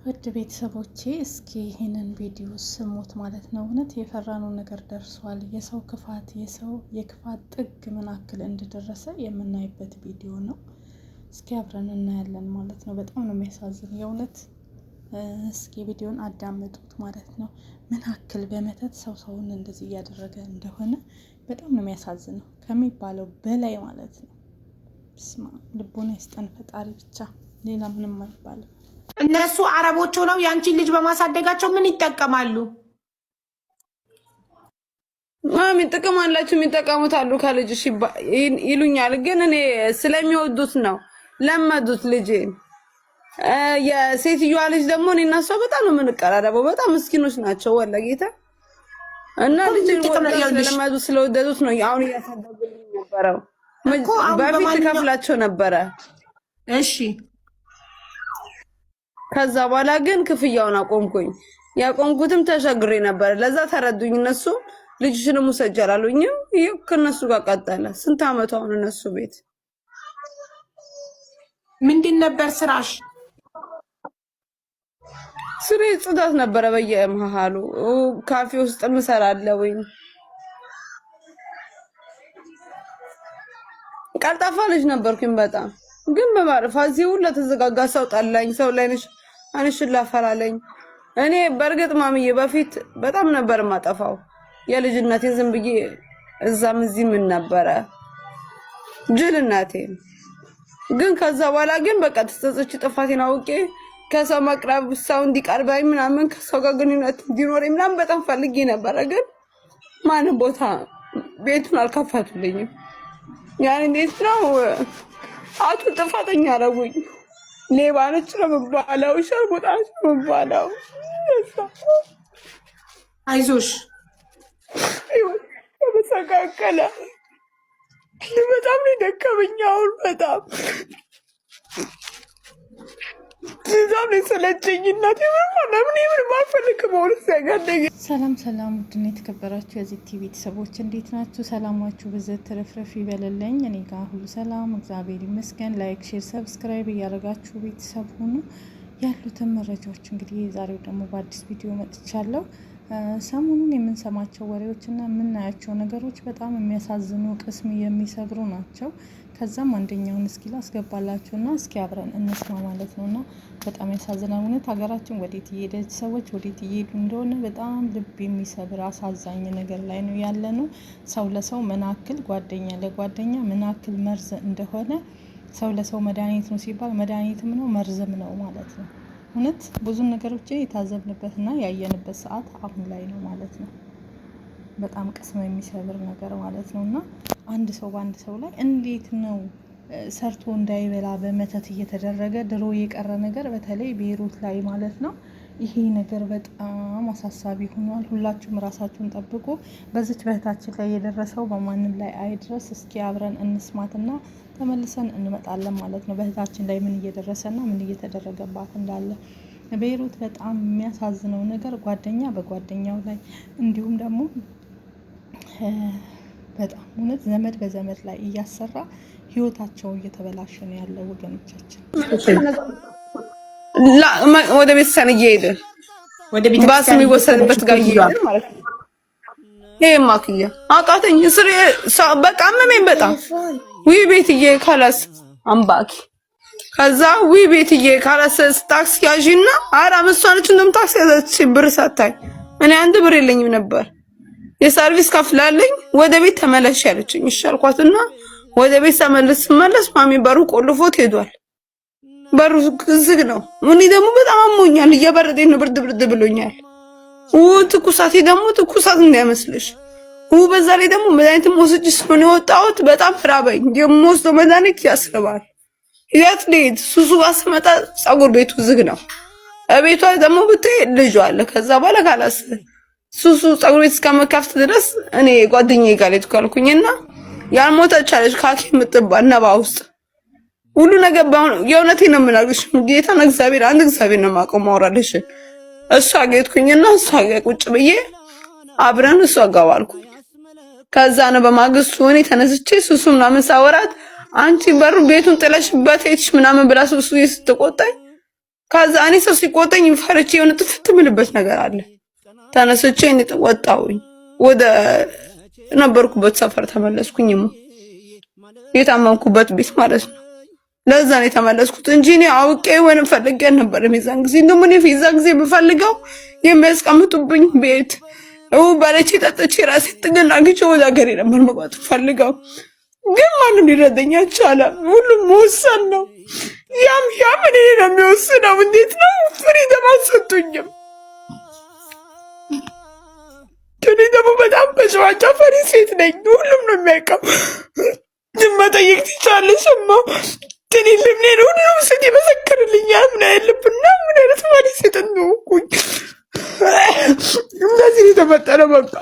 ውድ ቤተሰቦቼ እስኪ ይሄንን ቪዲዮ ስሙት ማለት ነው። እውነት የፈራነው ነገር ደርሷል። የሰው ክፋት የሰው የክፋት ጥግ ምን ያክል እንደደረሰ የምናይበት ቪዲዮ ነው። እስኪ አብረን እናያለን ማለት ነው። በጣም ነው የሚያሳዝን የእውነት። እስኪ ቪዲዮን አዳምጡት ማለት ነው። ምን ያክል በመተት ሰውን እንደዚህ እያደረገ እንደሆነ በጣም ነው የሚያሳዝነው ከሚባለው በላይ ማለት ነው። ስማ ልቦና ይስጠን ፈጣሪ ብቻ፣ ሌላ ምንም አይባልም። እነሱ አረቦች ሆነው ያንቺን ልጅ በማሳደጋቸው ምን ይጠቀማሉ? ማሚ ጥቅም አላችሁ የሚጠቀሙት አሉ ከልጅሽ ይሉኛል። ግን እኔ ስለሚወዱት ነው ለመዱት ልጄን። የሴትዮዋ ልጅ ደግሞ እኔ እና እሷ በጣም ነው የምንቀራረበው። በጣም ምስኪኖች ናቸው ወለጌታ እና ልጄን ስለለመዱት ስለወደዱት ነው አሁን እያሳደጉልኝ ነበረው። በፊት ከፍላቸው ነበረ። እሺ ከዛ በኋላ ግን ክፍያውን አቆምኩኝ። ያቆምኩትም ተሸግሬ ነበር። ለዛ ተረዱኝ እነሱ። ልጅሽንም ውሰጂ አላሉኝም። ይሄው ከነሱ ጋር ቀጠለ። ስንት አመት አሁን እነሱ ቤት። ምንድን ነበር ስራሽ? ስሬ ጽዳት ነበረ። በየመሃሉ ካፌ ውስጥ ምሰራለሁኝ። ቀልጣፋ ልጅ ነበርኩኝ በጣም። ግን በማረፋ እዚህ ሁሉ ተዘጋጋ። ሰው ጠላኝ። ሰው ላይ ነሽ አንሽላ ፈራለኝ። እኔ በርግጥ ማሚዬ በፊት በጣም ነበር ማጠፋው የልጅነቴ ዝም ብዬ እዛም እዚህ ምን ነበረ ጅልነቴ። ግን ከዛ በኋላ ግን በቃ ተጸጽቼ ጥፋቴን አውቄ ከሰው መቅረብ ሰው እንዲቀርበኝ ምናምን ከሰው ጋር ግንኙነት እንዲኖረኝ ምናምን በጣም ፈልጌ ነበረ። ግን ማንም ቦታ ቤቱን አልከፈቱልኝም። ያን እንዴት ነው አቱ ጥፋተኛ አረጉኝ። ሌባ ነች ነው የምባለው፣ ሸርሙጣ ነች ነው የምባለው። አይዞሽ ተመሰቃቀለ። በጣም ነው የደከመኝ አሁን በጣም በጣም ነው የሰለቸኝ። እናቴ ምንም አልፈልግም አሁን ሲያጋደኝ። ሰላም ሰላም፣ ውድና የተከበራችሁ የዚህ ቲቪ ቤተሰቦች እንዴት ናችሁ? ሰላማችሁ ብዘት ተረፍረፍ ይበልልኝ። እኔ ጋር ሁሉ ሰላም እግዚአብሔር ይመስገን። ላይክ፣ ሼር፣ ሰብስክራይብ እያደረጋችሁ ቤተሰብ ሁኑ። ያሉትን መረጃዎች እንግዲህ ዛሬው ደግሞ በአዲስ ቪዲዮ መጥቻለሁ። ሰሞኑን የምንሰማቸው ወሬዎችና የምናያቸው ነገሮች በጣም የሚያሳዝኑ ቅስም የሚሰብሩ ናቸው። ከዛም አንደኛውን እስኪ ላስገባላችሁና እስኪ አብረን እንስማ ማለት ነውና በጣም ያሳዝናል። እውነት ሀገራችን ወዴት እየሄደች ሰዎች ወዴት እየሄዱ እንደሆነ በጣም ልብ የሚሰብር አሳዛኝ ነገር ላይ ነው ያለ ነው። ሰው ለሰው ምናክል ጓደኛ ለጓደኛ ምናክል መርዝ እንደሆነ ሰው ለሰው መድኃኒት ነው ሲባል መድኃኒትም ነው መርዝም ነው ማለት ነው። እውነት ብዙ ነገሮችን የታዘብንበትና ያየንበት ሰዓት አሁን ላይ ነው ማለት ነው። በጣም ቅስም የሚሰብር ነገር ማለት ነውና አንድ ሰው በአንድ ሰው ላይ እንዴት ነው ሰርቶ እንዳይበላ በመተት እየተደረገ ድሮ የቀረ ነገር በተለይ ቤይሩት ላይ ማለት ነው። ይሄ ነገር በጣም አሳሳቢ ሆኗል። ሁላችሁም ራሳችሁን ጠብቁ። በዚች በእህታችን ላይ የደረሰው በማንም ላይ አይድረስ። እስኪ አብረን እንስማትና ተመልሰን እንመጣለን ማለት ነው። በእህታችን ላይ ምን እየደረሰና ምን እየተደረገባት እንዳለ ቤይሩት በጣም የሚያሳዝነው ነገር ጓደኛ በጓደኛው ላይ እንዲሁም ደግሞ በጣም እውነት ዘመድ በዘመድ ላይ እያሰራ ህይወታቸው እየተበላሸ ነው ያለው ወገኖቻችን። ወደ ቤተሰብ እየሄደ ወደ ቤት ባስ የሚወሰድበት ጋር እየሄደ ማለት ነው። ይሄ ማክያ አቃተኝ ስሬ በቃ አመመኝ በጣም ቤትዬ ካላስ አምባኪ ከዛ ቤትዬ ካላስ ታክሲ ያዥና አራ መስዋዕት እንደም ታክሲ ያዘች ብር ሳታይ እኔ አንድ ብር የለኝም ነበር። የሰርቪስ ከፍላለኝ ወደ ቤት ተመለሽ ያለችኝ ይሻልኳትና ወደ ቤት ተመለስ ማሚ በሩ ቆልፎት ሄዷል። በሩ ዝግ ነው። እኔ ደግሞ በጣም አሞኛል፣ እየበረደኝ ነው፣ ብርድ ብሎኛል። ትኩሳቴ ደግሞ ትኩሳት እንዳይመስልሽ። በዛ ላይ ደግሞ መድኃኒት ወስጄ ስለሆነ የወጣሁት በጣም ራበኝ። የምወስደው መድኃኒት ያስርባል። የት ልሂድ? ሱሱ ባስመጣ ፀጉር ቤቱ ዝግ ነው። ቤቷ ደግሞ ብትሄድ ልጇ አለ። ከዛ በኋላ ካላስ ሱሱ ፀጉር ቤት እስከመካፍት ድረስ እኔ ጓደኛዬ ጋር ልሄድ ካልኩኝና ያልሞተች አለች ከሐኪም የምትባል ነባ ውስጥ ሁሉ ነገር የእውነቴን ነው የምናግርሽ። ጌታን እግዚአብሔር አንድ እግዚአብሔር ነው የማውቀው ማውራልሽ። እሷ ጌትኩኝና እሷ ጋር ቁጭ ብዬ አብረን እሷ ጋር ዋልኩኝ። ከዛ ነው በማግስቱ እኔ ተነስቼ ሱሱ ምናምን ሳወራት አንቺ በሩ ቤቱን ጥለሽበት ሄድሽ ምናምን ብላ ሱሱ ስትቆጣኝ ከዛ እኔ ሰው ሲቆጠኝ ፈርቼ የሆነ ጥፍት ምልበት ነገር አለ። ተነስቼ ወጣሁኝ ወደ ነበርኩበት ሰፈር ተመለስኩኝማ የታመምኩበት ቤት ማለት ነው። ለዛ ነው የተመለስኩት እንጂ እኔ አውቄ ወይንም ፈልጌ ነበር። የዛን ጊዜ እንደውም እኔ የዛን ጊዜ ብፈልገው የሚያስቀምጡብኝ ቤት በለቼ ጠጥቼ ራሴ ጥግና ግጭ ወደ ሀገሬ ነበር መግባት ፈልገው፣ ግን ማንም ሊረዳኝ አልቻለም። ሁሉም መወሰን ነው። ያም እኔ ነው የሚወስነው። እንዴት ነው ፍሪደም አልሰጡኝም። እኔ ደግሞ በጣም በጨዋታ ፈሪ ሴት ነኝ። ሁሉም ነው የሚያውቀው። መጠየቅ ትችላለሽማ። እኔ ልምኔ ነው ሁሉም ሴት ይመሰክርልኛል። ምን ያለብና ምን አይነት ፈሪ ሴት እንደሆንኩኝ እንደዚህ የተፈጠረ በቃ።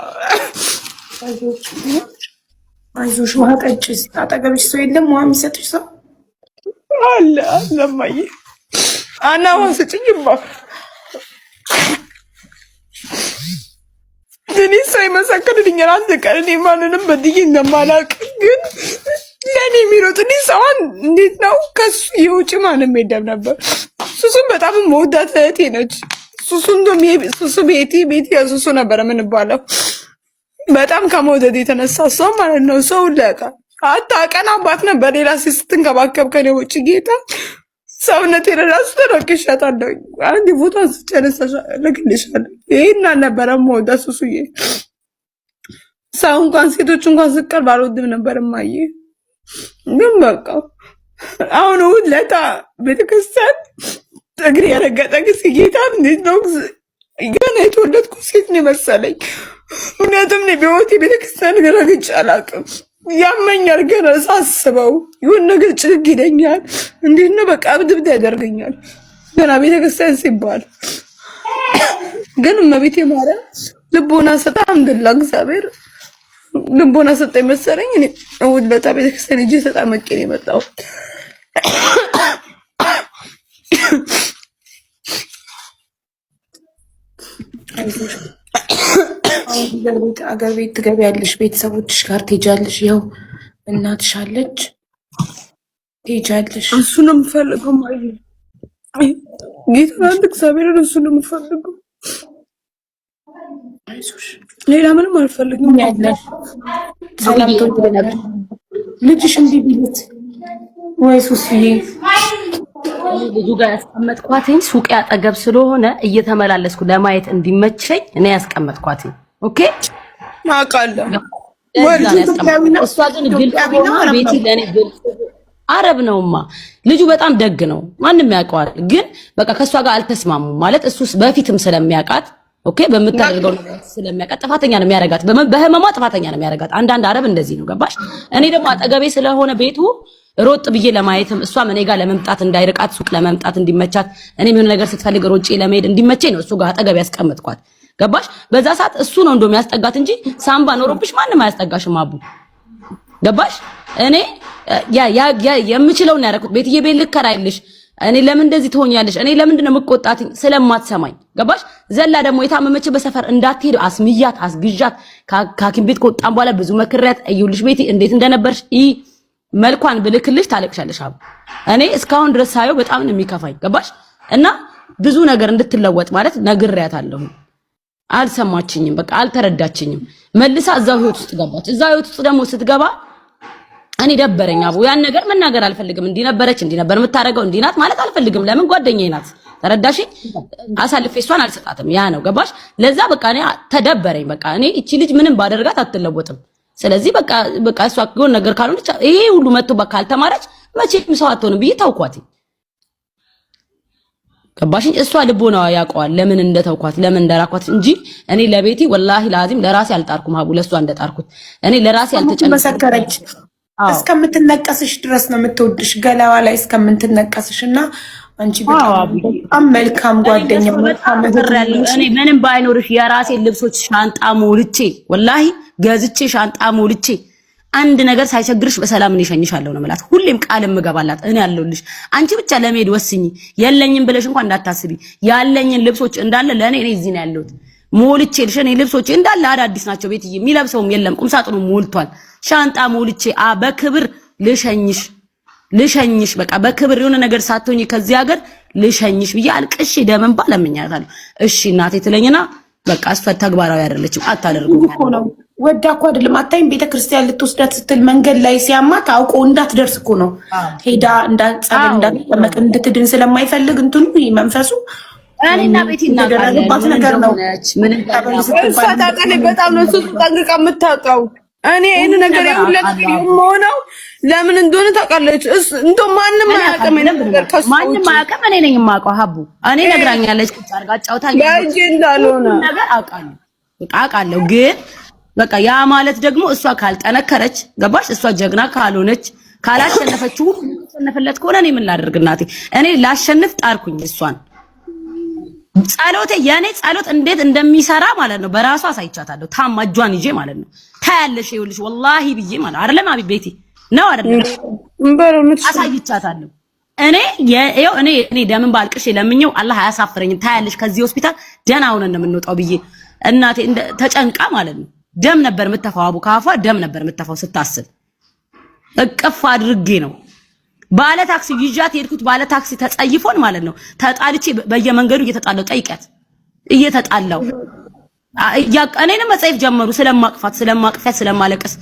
አይዞሽ ውሃ ጠጪ። አጠገብሽ ሰው የለም ውሃ የሚሰጥሽ ሰው አለ? አለማዬ አና ውሃ ስጭኝማ። እኔ ሰው ይመሰክርልኛል። አንድ ቀን እኔ ማንንም በድዬ እንደማላውቅ ግን ለእኔ የሚሮጥልኝ ሰዋን እንዴት ነው ከሱ የውጭ ማንም የለም ነበር። ሱሱን በጣም መወዳት እህቴ ነች። ሱሱ እንደውም ሱሱ ቤቲ ሱሱ ነበር የምንባለው። በጣም ከመውደድ የተነሳ ሰው ማለት ነው ሰው ለቃ አታቀናባት ነበር። ሌላ ሴት ስትንከባከብ ከኔ ውጭ ጌታ ሰውነቴ ለራሱ ተረክሻታለሁ። አንድ ቦታ ስጨርሰሽ ልክልሻለሁ። ይሄን አልነበረም መውደድ ሱሱዬ። ሰው እንኳን ሴቶች እንኳን ስቀርብ አልወድም ነበር ማየ። ግን በቃ አሁን ለታ ቤተክርስቲያን እግሬ ያረገጠ ጊዜ ጌታ እንዴት ነው ገና የተወለድኩ ሴት ነው መሰለኝ። ምክንያቱም እኔ በህይወቴ ቤተክርስቲያን ረግጬ አላውቅም። ያመኛል ገና ሳስበው ይሁን ነገር ጭግ ይለኛል። እንዴት ነው በቃ ብድብድ ያደርገኛል ገና ቤተክርስቲያን ሲባል። ግን እመቤቴ ማርያም ልቦና ሰጣ። አልሐምዱሊላህ እግዚአብሔር ልቦና ሰጠኝ መሰለኝ። እኔ ወለታ ቤተክርስቲያን እጄ ተጣመቄ ነው የመጣው። አገር ቤት ትገቢያለሽ፣ ቤተሰቦችሽ ጋር ትሄጃለሽ። ያው እናትሽ አለች ትሄጃለሽ። እሱ ነው የምፈልገው ማለት ነው። ጌታ እግዚአብሔር እሱ ነው የምፈልገው። አይዞሽ ሌላ ምንም አልፈልግም። ያለሽ ሰላም ተወደደ ልጅሽ እንዴ ቢሉት ወይ ሱስዬ ልጁ ጋር ያስቀመጥኳትኝ ሱቅ ያጠገብ ስለሆነ እየተመላለስኩ ለማየት እንዲመቸኝ እኔ ያስቀመጥኳትኝ። ኦኬ አውቃለሁ። እሷ ግን ግልጽ ሆና ቤቲ ለኔ ግልጽ አረብ ነውማ። ልጁ በጣም ደግ ነው፣ ማንም ያውቀዋል። ግን በቃ ከሷ ጋር አልተስማሙም ማለት እሱ በፊትም ስለሚያውቃት ኦኬ በምታደርገው ነገር ስለሚያውቃት ጥፋተኛ ነው የሚያደርጋት። በህመሟ ጥፋተኛ ነው የሚያደርጋት። አንዳንድ አረብ እንደዚህ ነው ገባሽ? እኔ ደግሞ አጠገቤ ስለሆነ ቤቱ ሮጥ ብዬ ለማየትም እሷም እኔ ጋር ለመምጣት እንዳይርቃት ሱቅ ለመምጣት እንዲመቻት እኔም የሆነ ነገር ስትፈልግ ሮጬ ለመሄድ እንዲመቸኝ ነው እሱ ጋር አጠገቤ ያስቀመጥኳት። ገባሽ? በዛ ሰዓት እሱ ነው እንደውም ያስጠጋት እንጂ ሳምባ ኖሮብሽ ማንም አያስጠጋሽም አቡ። ገባሽ? እኔ ያ የምችለውን ያደረኩት ቤትዬ ቤት ልከራይልሽ እኔ ለምን እንደዚህ ትሆኛለሽ? እኔ ለምንድን ነው የምቆጣትኝ? ስለማትሰማኝ ገባሽ? ዘላ ደግሞ የታመመች በሰፈር እንዳትሄድ አስምያት አስግዣት ከሐኪም ቤት ከወጣን በኋላ ብዙ መክሪያት እዩልሽ ቤቲ እንዴት እንደነበርሽ መልኳን ብልክልሽ ታለቅሻለሽ አቡ። እኔ እስካሁን ድረስ ሳየው በጣም ነው የሚከፋኝ ገባሽ? እና ብዙ ነገር እንድትለወጥ ማለት ነግሬያታለሁ። አልሰማችኝም፣ በቃ አልተረዳችኝም። መልሳ እዛው ህይወት ውስጥ ገባች። እዛው ህይወት ውስጥ ደግሞ ስትገባ እኔ ደበረኝ አቡ። ያን ነገር መናገር አልፈልግም። እንዲህ ነበረች እንዲህ ነበር የምታረገው እንዲህ ናት ማለት አልፈልግም። ለምን ጓደኛዬ ናት። ተረዳሽኝ? አሳልፌ እሷን አልሰጣትም። ያ ነው ገባሽ? ለዛ በቃ እኔ ተደበረኝ። በቃ እኔ እቺ ልጅ ምንም ባደርጋት አትለወጥም። ስለዚህ በቃ እሷ የሆነ ነገር ካልሆነች ይሄ ሁሉ መጥቶ በቃ ካልተማረች መቼም ሰው አትሆንም ብዬ ታውኳት። ገባሽኝ? እሷ ልቦናዋ ያውቀዋል ለምን እንደተውኳት ለምን እንደራኳት እንጂ እኔ ለቤቲ ወላሂ ላዚም ለራሴ አልጣርኩም አቡ። ለሷ እንደጣርኩት እኔ ለራሴ አልተጨነቅኩም። መሰከረች እስከምትነቀስሽ ድረስ ነው የምትወድሽ ገላዋ ላይ እስከምትነቀስሽና አንቺ በጣም መልካም ጓደኛ መልካም እኔ ምንም ባይኖርሽ የራሴ ልብሶች ሻንጣ ሞልቼ ወላሂ ገዝቼ ሻንጣ ሞልቼ አንድ ነገር ሳይቸግርሽ በሰላም እኔ እሸኝሻለሁ ነው ማለት። ሁሌም ቃል እምገባላት እኔ ያለሁልሽ። አንቺ ብቻ ለመሄድ ወስኚ። የለኝም ብለሽ እንኳን እንዳታስቢ። ያለኝን ልብሶች እንዳለ ለኔ እዚህ ነው ያለሁት ሞልቼ ልሽ እኔ ልብሶች እንዳለ አዳዲስ ናቸው። ቤትዬ የሚለብሰውም የለም ቁምሳጥኑ ሞልቷል። ሻንጣ ሞልቼ በክብር ልሸኝሽ በቃ በክብር የሆነ ነገር ሳትሆኚ ከዚህ ሀገር ልሸኝሽ ብዬ አልቅሼ ደምን ባለምኛታለሁ። እሺ እናቴ ትለኝና በቃ እሷ ተግባራዊ አይደለችም አታደርጉም እኮ ነው። ወዳ እኮ አይደለም አታይም። ቤተክርስቲያን ልትወስዳት ስትል መንገድ ላይ ሲያማት አውቆ እንዳትደርስ እኮ ነው ሄዳ እንዳጸበል እንዳትጠመቅ እንድትድን ስለማይፈልግ እንትኑ መንፈሱ እኔና ቤቲ እናቀርባት ነገር ነው። ምን እሷ ታውቃለች በጣም ነው እሱ ጠንቅቃ የምታውቀው። እኔ ይሄን ነገር የሁለት የምሆነው ለምን እንደሆነ ታውቃለች። እንዶ ማንም አያውቅም ነገር ማንም አያውቅም። እኔ ነኝ የማውቀው ሀቡ እኔ ነግራኛለች። ቁጣርጋ አጫውታኛለች። ያጂ እንዳልሆነ ነገር አውቃለሁ በቃ አውቃለሁ። ግን በቃ ያ ማለት ደግሞ እሷ ካልጠነከረች ገባሽ? እሷ ጀግና ካልሆነች ካላሸነፈችው ተነፈለት ከሆነ እኔ ምን ላደርግ እናቴ? እኔ ላሸንፍ ጣርኩኝ እሷን ጸሎቴ የኔ ጸሎት እንዴት እንደሚሰራ ማለት ነው በራሷ አሳይቻታለሁ። ታማ እጇን ይዤ ማለት ነው ታያለሽ ይኸውልሽ ወላሂ ብዬ ማለት አይደለም አቢ ቤቴ ነው አይደለም አሳይቻታለሁ። እኔ ደምን ባልቅሽ ለምኘው አላህ አያሳፍረኝም። ታያለሽ ከዚህ ሆስፒታል ደህና ሆነን ነው የምንወጣው ብዬ እናቴ ተጨንቃ ማለት ነው ደም ነበር የምትተፋው አቡ ካፏ ደም ነበር የምትተፋው ስታስብ እቅፍ አድርጌ ነው ባለ ታክሲ ይዣት ሄድኩት። ባለ ታክሲ ተጸይፎን ማለት ነው ተጣልቼ በየመንገዱ እየተጣለው ጠይቀት እየተጣላው እኔንም መጸይፍ ጀመሩ። ስለማቅፋት ስለማለቀስ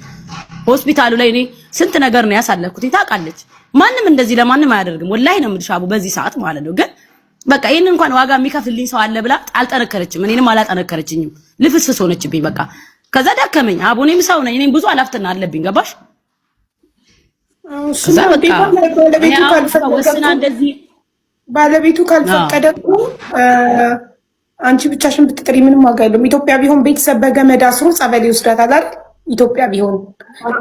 ሆስፒታሉ ላይ እኔ ስንት ነገር ነው ያሳለፍኩት ታውቃለች። ማንም እንደዚህ ለማንም አያደርግም ወላሂ ነው የምልሽ አቡ በዚህ ሰዓት ማለት ነው። ግን በቃ ይሄን እንኳን ዋጋ የሚከፍልልኝ ሰው አለ ብላ አልጠነከረችም። እኔንም አላጠነከረችኝም። ልፍስፍስ ሆነችብኝ በቃ። ከዛ ደከመኝ አቡ እኔም ሰው ነኝ። እኔም ብዙ አላፍትና አለብኝ ገባሽ? ባለቤቱ ካልፈቀደ አንቺ ብቻሽን ብትጥሪ ምንም ዋጋ የለውም። ኢትዮጵያ ቢሆን ቤተሰብ በገመድ አስሮ ጸበል ይወስዳታል አይደል? ኢትዮጵያ ቢሆን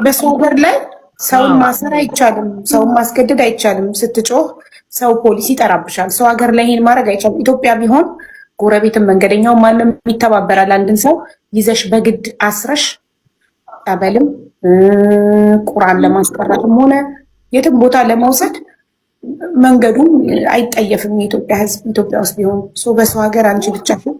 በሰው ሀገር ላይ ሰውን ማሰር አይቻልም፣ ሰውን ማስገደድ አይቻልም። ስትጮህ ሰው ፖሊስ ይጠራብሻል። ሰው ሀገር ላይ ይሄን ማድረግ አይቻልም። ኢትዮጵያ ቢሆን ጎረቤትን መንገደኛው ማንም ይተባበራል። አንድን ሰው ይዘሽ በግድ አስረሽ ጸበልም ቁርአን ለማስቀረትም ሆነ የትም ቦታ ለመውሰድ መንገዱም አይጠየፍም። የኢትዮጵያ ሕዝብ ኢትዮጵያ ውስጥ ቢሆን በሰው ሀገር አንቺ ብቻሽን